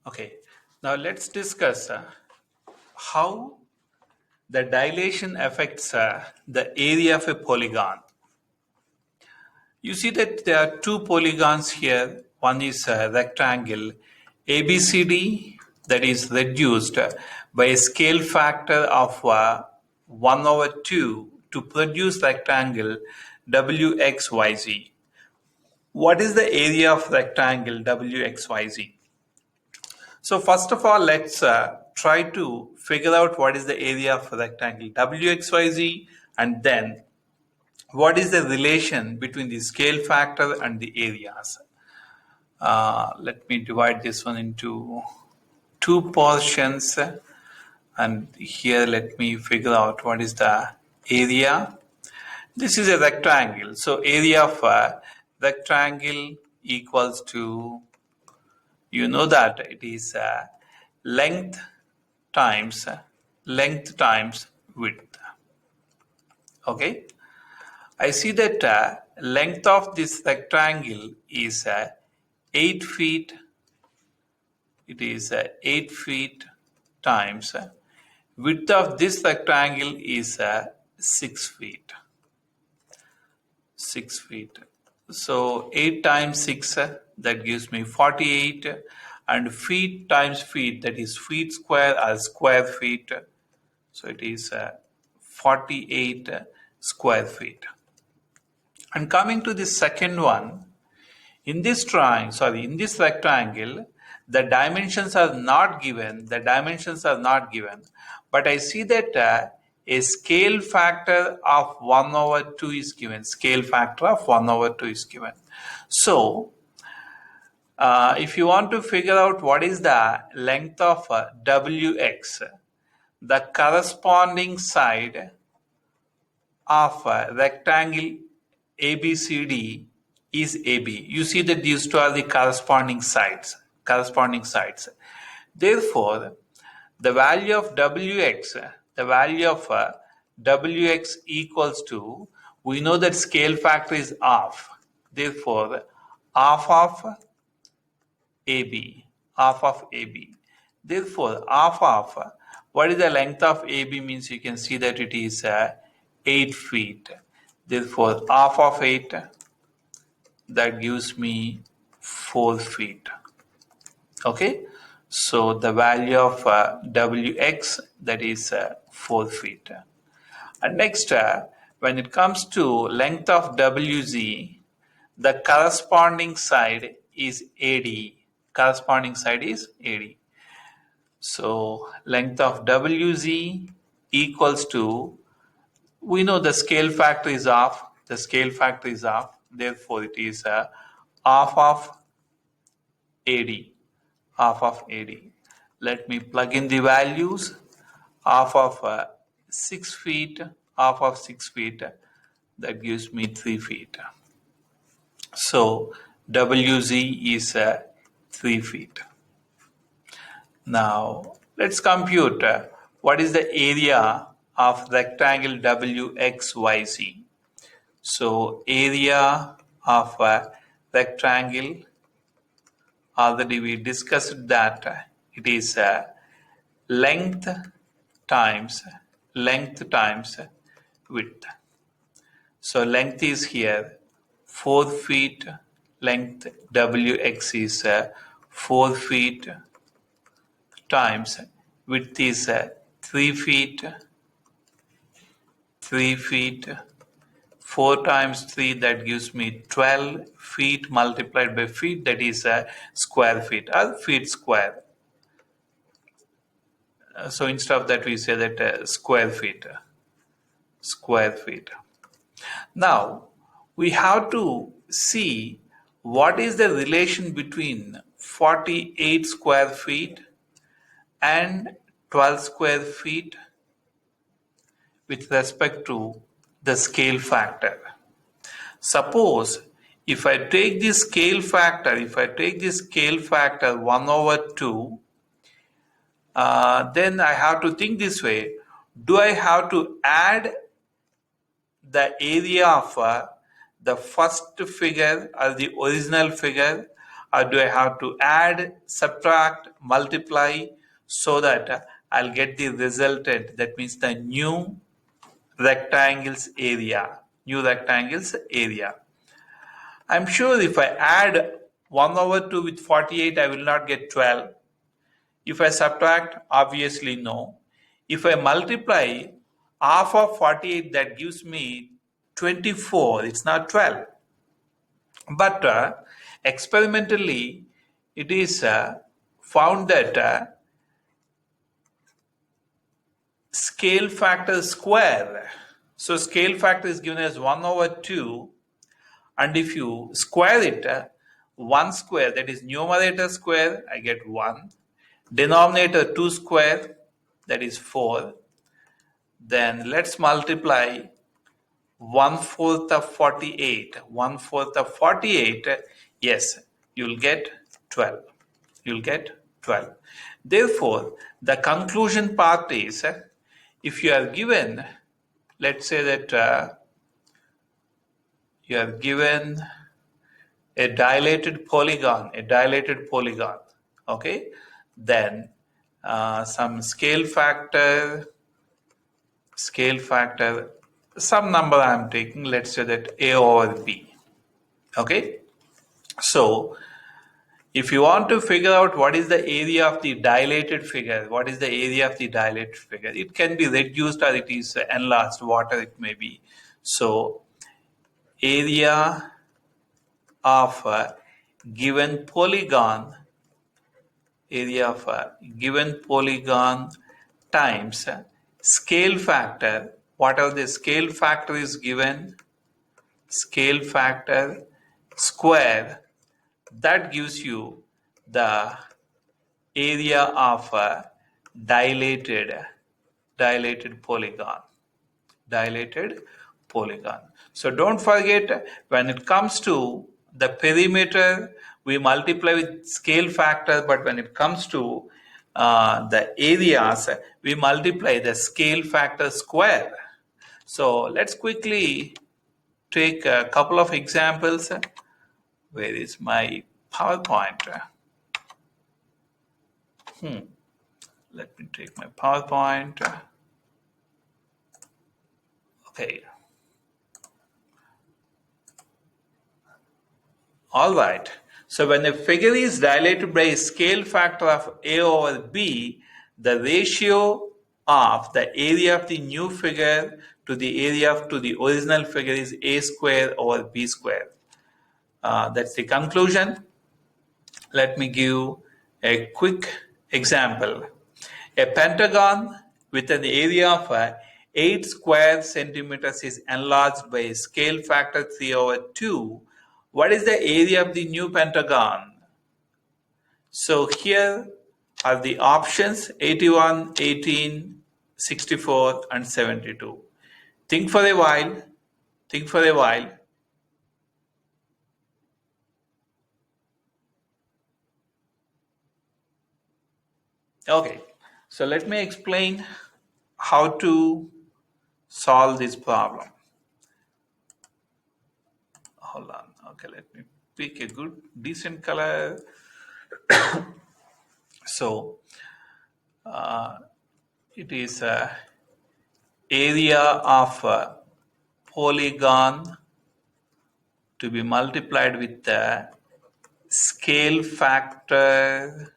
Okay, now let's discuss how the dilation affects the area of a polygon. You see that there are two polygons here. One is a rectangle ABCD that is reduced by a scale factor of 1 over 2 to produce rectangle WXYZ. What is the area of rectangle WXYZ? So first of all, let's try to figure out what is the area of a rectangle WXYZ, and then what is the relation between the scale factor and the areas. Let me divide this one into two portions, and here let me figure out what is the area. This is a rectangle, so area of a rectangle equals to, you know that it is length times width. Okay, I see that length of this rectangle is 8 feet. It is 8 feet times width of this rectangle is 6 feet. 6 feet. So 8 times 6, that gives me 48, and feet times feet, that is feet square or square feet. So it is 48 square feet. And coming to the second one, in this rectangle, the dimensions are not given. But I see that a scale factor of 1 over 2 is given. So, if you want to figure out what is the length of WX, the corresponding side of rectangle ABCD is AB. You see that these two are the corresponding sides. Therefore, the value of WX equals to, we know that scale factor is half. Therefore, half of AB. Therefore, half of, what is the length of AB means you can see that it is 8 feet. Therefore, half of 8, that gives me 4 feet. Okay, so the value of WX, that is 4 feet. And next, when it comes to length of WZ, the corresponding side is AD. So length of WZ equals to, we know the scale factor is half. Therefore, it is half of AD. Let me plug in the values. Half of 6 feet, that gives me 3 feet. So WZ is 3 feet. Now let's compute what is the area of rectangle WXYZ. So area of rectangle, already we discussed that it is length times width. So length is here 4 feet, length WX is 4 feet times width is 3 feet. 4 times 3, that gives me 12 feet multiplied by feet, that is square feet or feet square. So instead of that we say that square feet. Now we have to see what is the relation between 48 square feet and 12 square feet with respect to the scale factor. Suppose if I take this scale factor, 1 over 2, then I have to think this way. Do I have to add the area of the first figure or the original figure, or do I have to add, subtract, multiply so that I'll get the resultant? That means the new rectangle's area. New rectangle's area. I'm sure if I add 1 over 2 with 48, I will not get 12. If I subtract, obviously no. If I multiply half of 48, that gives me 24. It's not 12. But experimentally, it is found that scale factor square. So scale factor is given as 1 over 2. And if you square it, 1 square, that is numerator square, I get 1. Denominator 2 square, that is 4. Then let's multiply 1/4 of 48. 1/4 of 48, yes, you'll get 12. You'll get 12. Therefore, the conclusion part is, if you are given, let's say that you are given a dilated polygon, okay, then some scale factor, some number I am taking, let's say that A over B, okay. So if you want to figure out what is the area of the dilated figure, it can be reduced or it is enlarged, whatever it may be. So area of a given polygon, times scale factor, whatever the scale factor is given, scale factor square, that gives you the area of a dilated polygon. So don't forget, when it comes to the perimeter, we multiply with scale factor, but when it comes to the areas, we multiply the scale factor square. So let's quickly take a couple of examples. Where is my PowerPoint? Let me take my PowerPoint. Okay. All right. So when a figure is dilated by a scale factor of A over B, the ratio of the area of the new figure to the area to the original figure is A square over B square. That's the conclusion. Let me give a quick example. A pentagon with an area of 8 square centimeters is enlarged by a scale factor 3 over 2. What is the area of the new pentagon? So here are the options: 81, 18, 64, and 72. Think for a while. Okay, so let me explain how to solve this problem. Hold on. Okay, let me pick a good, decent color. So it is area of a polygon to be multiplied with the scale factor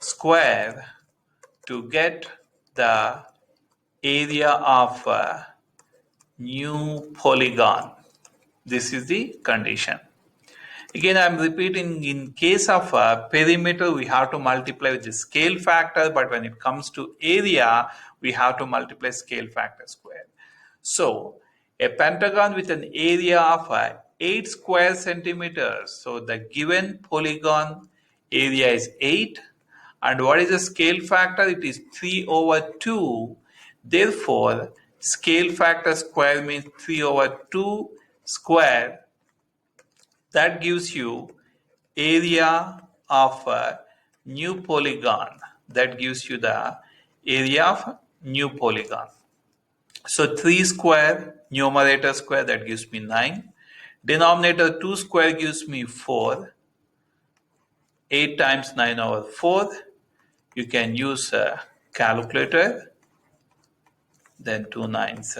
square to get the area of a new polygon. This is the condition. Again, I am repeating, in case of a perimeter, we have to multiply with the scale factor, but when it comes to area, we have to multiply scale factor square. So a pentagon with an area of 8 square centimeters. So the given polygon area is 8. And what is the scale factor? It is 3 over 2. Therefore, scale factor square means 3 over 2 square. That gives you area of a new polygon. That gives you the area of new polygon. So 3 square, numerator square, that gives me 9. Denominator 2 square gives me 4. 8 times 9 over 4. You can use a calculator. Then 2 nines,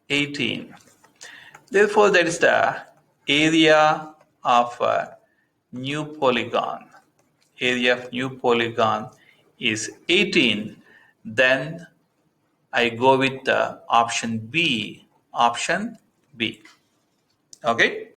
18. Therefore, that is the area of a new polygon. Area of new polygon is 18. Then I go with the option B. Option B. Okay.